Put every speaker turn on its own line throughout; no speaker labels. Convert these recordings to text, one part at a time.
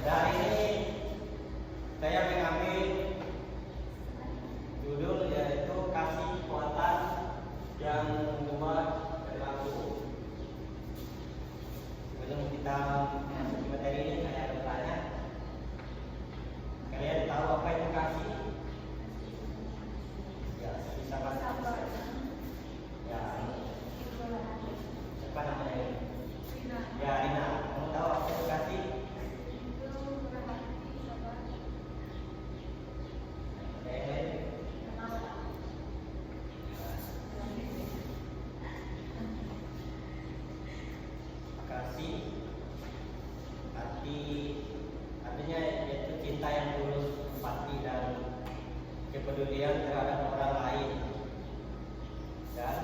Pada hari ini saya mengambil judul yaitu kasih kekuatan yang membuat berlaku. Sebelum kita masuk materi ini, saya bertanya, kalian tahu apa itu kasih? Ya, bisa sabar. Ya, siapa namanya ini? Ya, Rina. Kamu tahu apa itu kasih? Artinya yaitu cinta yang tulus, empati dan kepedulian terhadap orang lain, dan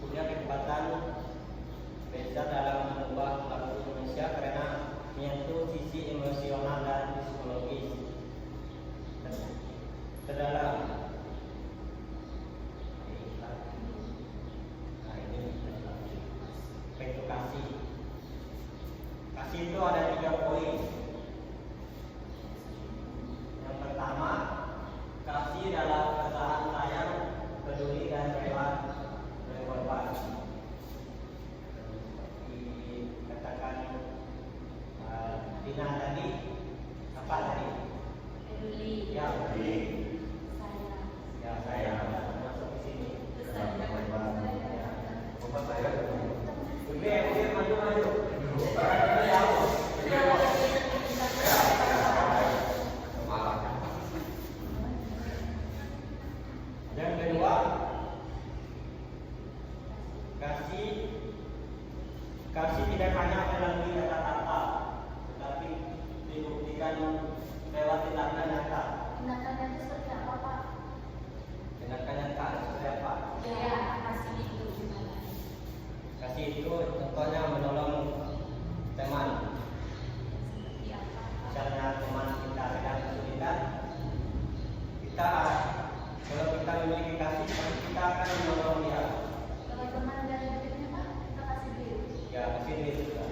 punya kekuatan besar dalam mengubah perilaku manusia karena menyentuh sisi emosional dan psikologis terdalam. Nah, ini itu kasih. Kasih itu ada 3 poin. Yang pertama, kasih dalam kesalahan sayang, peduli dan rela berkorban. Dikatakan Dina tadi, apa tadi?
Peduli.
Ya, peduli.
Sayang.
Ya, saya masuk di sini.
Bapak saya.
Oke, maju. Yang kedua, kasih tidak hanya melalui kata-kata, tetapi dibuktikan lewat tindakan nyata.
Tindakannya itu seperti apa, Pak?
Tindakan nyata seperti apa?
Ya, kasih itu gimana?
Kasih itu contohnya menolong teman.
Seperti apa?
Misalnya teman kita sedang kesulitan, kalau kita memiliki kasih, kita akan menolong dia.
Kalau teman dari duitnya, Pak, kita kasih duit.
Ya, kasih duit juga.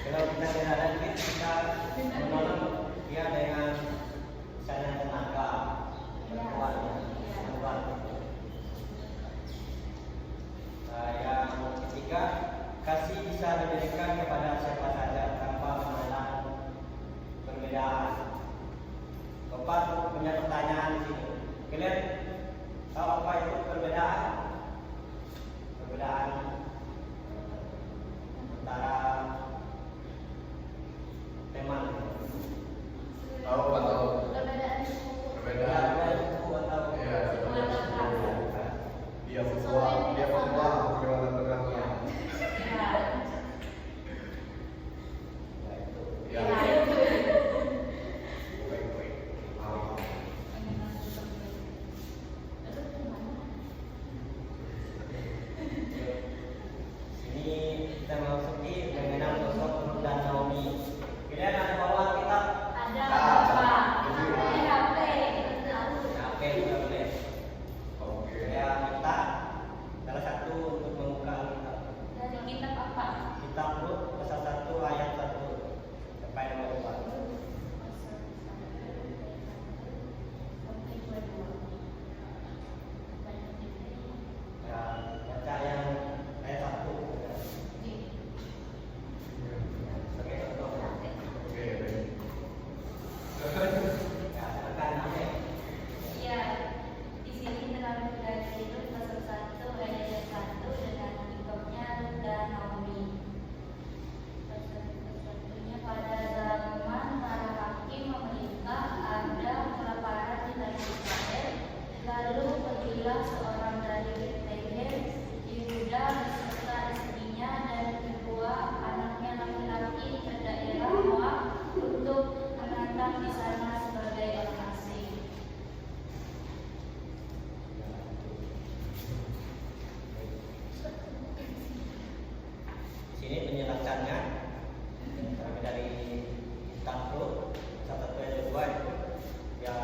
Kalau kita tidak ada duit, kita menolong dia dengan misalnya tenaga, bantuan. Yang ketiga, kasih bisa diberikan kepada siapa saja tanpa memandang perbedaan. Bapak punya pertanyaan di sini. Kalian tahu apa itu perbedaan? Perbedaan antara teman.
Tahu Pak tahu.
Perbedaan suku.
Perbedaan.
Suku atau
Dia berbuat, bagaimana bergeraknya?
Ya.
Ya. Baik.
Ini kita masuki mengenal sosok Ruth dan Naomi. Kalian ada bawaan kita?
Ada, Pak. HP.
Oke, boleh.
Oke.
Saya minta salah satu untuk membuka kitab.
Dari kitab apa?
Kitab Ruth pasal 1 ayat 1 sampai nomor 4. Ya, baca yang ayat 1. Sebagai contoh.
Oke, baik.
Ya, silakan Ame.
Ya, di sini terlalu dari itu pasal 1 ayat 1 dengan kitabnya dan Naomi. Pasal 1-nya pada zaman para hakim memerintah ada kelaparan di tanah Israel. Lalu pergilah seorang dari Betlehem Yehuda beserta istrinya dan kedua anaknya laki-laki ke daerah Moab untuk menetap di sana sebagai orang asing.
Di sini penjelasannya kami dari kitab Ruth 1 ayat 2 itu ya,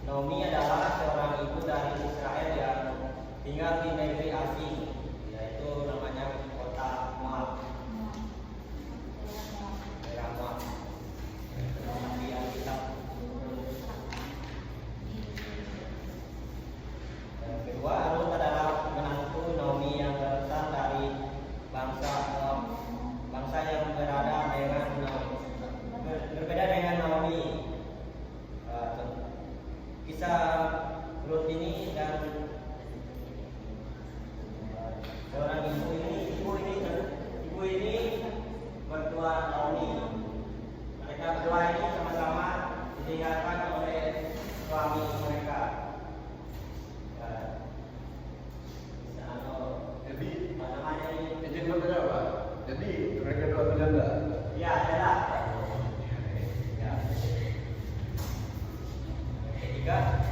Naomi adalah seorang ibu dari Israel yang tinggal di negeri asing, yaitu namanya kota Moab. Daerah Moab. suami mereka. Ya, bisa
Jadi
apa namanya ini?
izin bertanya Pak. Jadi mereka dua bilang enggak?
Ya, ada. Ya. Ketiga,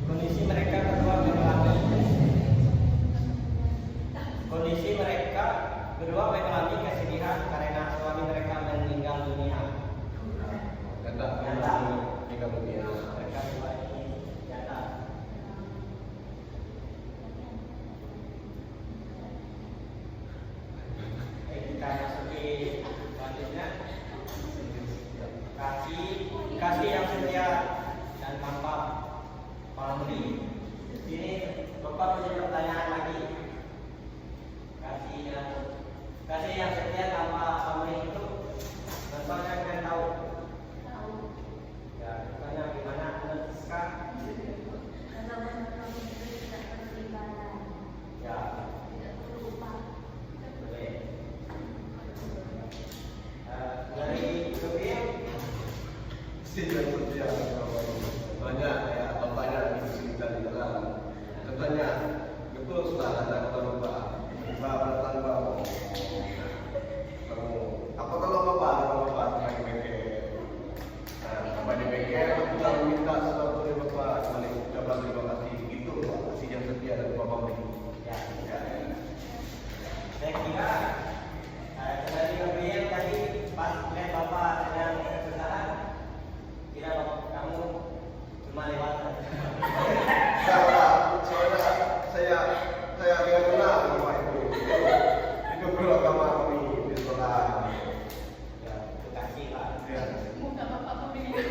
kondisi mereka berdua mengalami kesedihan karena suami mereka meninggal dunia.
Nyata.
Nyata.
Meninggal dunia.
Mereka berdua ini nyata. Kita masuki selanjutnya. Kasih yang setia dan tanpa pamrih. Sini Bapak punya pertanyaan lagi. Kasih yang setia tanpa pamrih itu contohnya kalian tahu?
Tahu.
Ya, contohnya gimana? Menurut
Kalau menurut itu tidak beribadah,
ya,
tidak berlupa.
boleh. Dari Gabriel,
Tidak setia. Banyak ya, bapaknya di cerita di dalam. Contohnya, betul sudah ada kata lupa. Bapak kamu apa kalau bapak lagi bengkel? Bapak di bengkel, kita minta sesuatu dari bapak, kembali ucapan terima kasih. Itu Pak, kasih yang setia dari bapak ini.
ya,
Ya,
saya kira dari Gabriel tadi pas lihat Bapak sedang kesusahan, kira kamu cuma lewat saja.
Saya tidak kenal bapak itu. Itu guru agama kami di sekolah.
Ya, itu kasih lah.
Ya.
Muka bapak pemilik.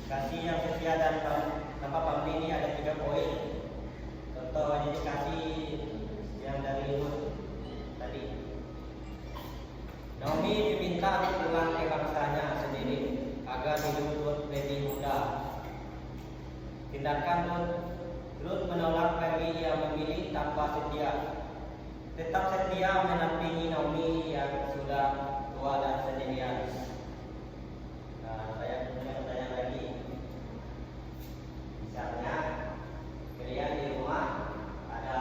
Kasih yang setia dan tanpa pamrih ini ada 3 poin. Contoh ini kasih yang dari Lut tadi. Naomi diminta untuk pulang ke bangsanya sendiri agar hidup Lut lebih mudah. Tindakan Lut menolak pergi, ia memilih tanpa setia. Tetap setia menampingi Naomi yang sudah tua dan sendirian. Nah, saya punya pertanyaan lagi. Misalnya, kalian di rumah ada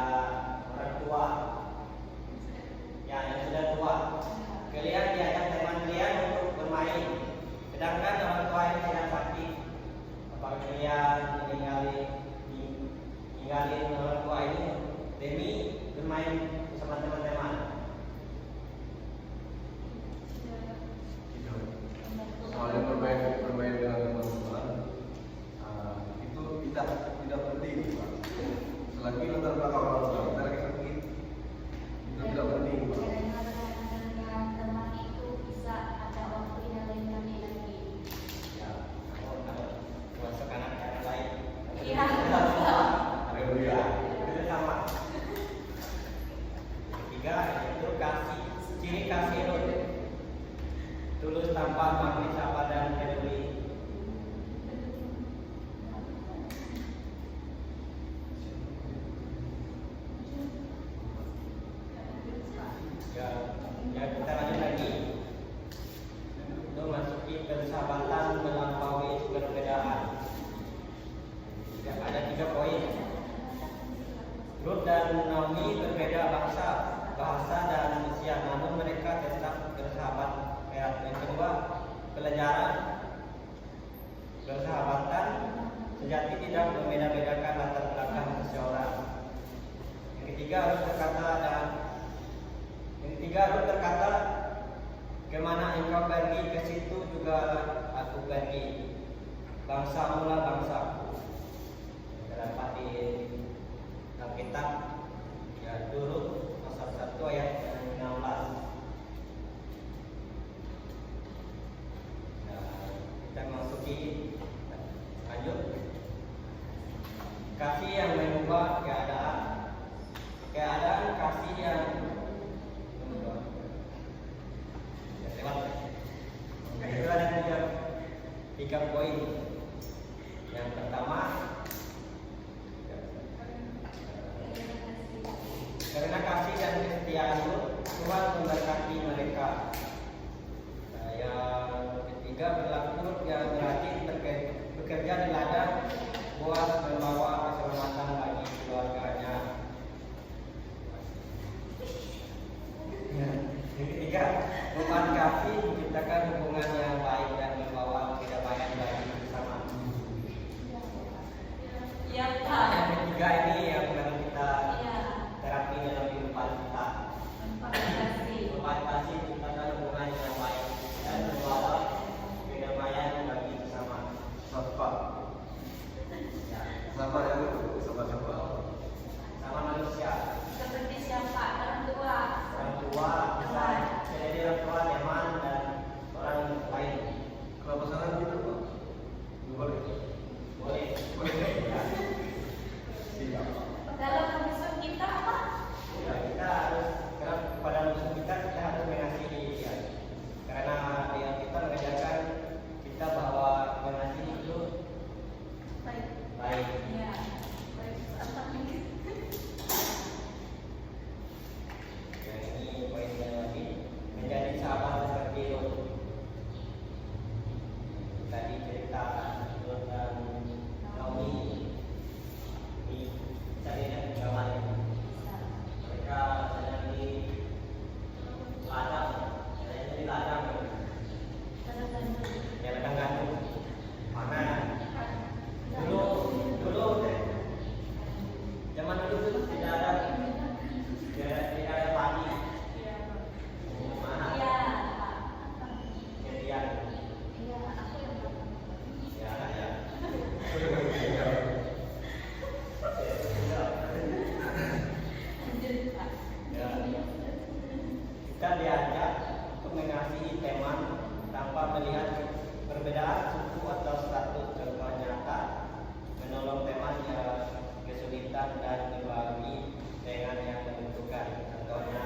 orang tua, ya yang sudah tua. Kalian diajak teman kalian untuk bermain, sedangkan orang tua ini sedang sakit. Apakah kalian ninggalin orang tua ini demi bermain bersama teman-teman?
Soalnya bermain dengan teman-teman itu tidak penting Pak. Selagi latar belakang orang tua kita lagi sakit, itu tidak penting Pak.
Karena dengan teman itu bisa ada waktu yang lain lagi.
Ya, kalau masuk anak yang lain.
Iya.
Haleluya.
Itu sama. Ketiga itu kasih, ciri kasih Lut. Tulus tanpa pamrih, sabar dan peduli. Ya, kita lanjut lagi. Itu masuki persahabatan melampaui perbedaan. Ya, ada 3 poin. Lut dan Naomi berbeda bahasa dan usia, namun mereka tetap bersahabat. Yang kedua, pelajaran persahabatan sejati tidak membeda-bedakan latar belakang seseorang. Yang ketiga, Lut berkata, kemana engkau pergi, ke situ juga aku pergi. Bangsa mula bangsaku. Terdapat di Alkitab, ya, Lut pasal 1 ayat 16. Kita masuki lanjut. Kasih yang mengubah keadaan kasih yang itu ada 3 poin. Yang pertama, karena kasih dan kesetiaan Tuhan memberkati mereka. Yang ketiga, berlaku Lut yang ketiga, beban kasih menciptakan hubungan yang baik dan membawa kedamaian bagi bersama.
Iya, Pak.
Yang ketiga ini yang perlu kita
Iya.
terapi dalam kehidupan kita.
Beban kasih.
Beban kasih menciptakan hubungan yang baik dan membawa kedamaian bagi bersama.
Sapa.
Ya,
Sapa ya lu, sapa-sapa.
sama manusia.
Seperti siapa? Orang tua.
Orang tua, bisa jadi orang tua, teman dan orang lain.
Kalau pasangan gitu Pak, boleh.
Boleh.
Boleh.
Ya.
Siap.
Dalam musuh kita apa?
Ya, kita harus kepada musuh kita harus mengasihi dia. Karena dia kita mengajarkan kita bahwa mengasihi itu
Baik.
baik.
Iya. Baik. Apa ini?
Yang ini poinnya lagi menjadi sahabat seperti Lot. Tadi cerita Lot dan Naomi di Sarina Gamali. Mereka sedang di ladang, sedang di ladang, ya ladang gandum. Mana dulu zaman dulu itu tidak ada padi. Mana
Iya.
kejadian
Iya, aku yang berapa?
ya ya.
Lanjut, Pak.
Ya. Kita diajak untuk mengasihi teman tanpa melihat perbedaan suku atau status serta nyata, menolong teman yang kesulitan dan berbagi dengan yang membutuhkan. Contohnya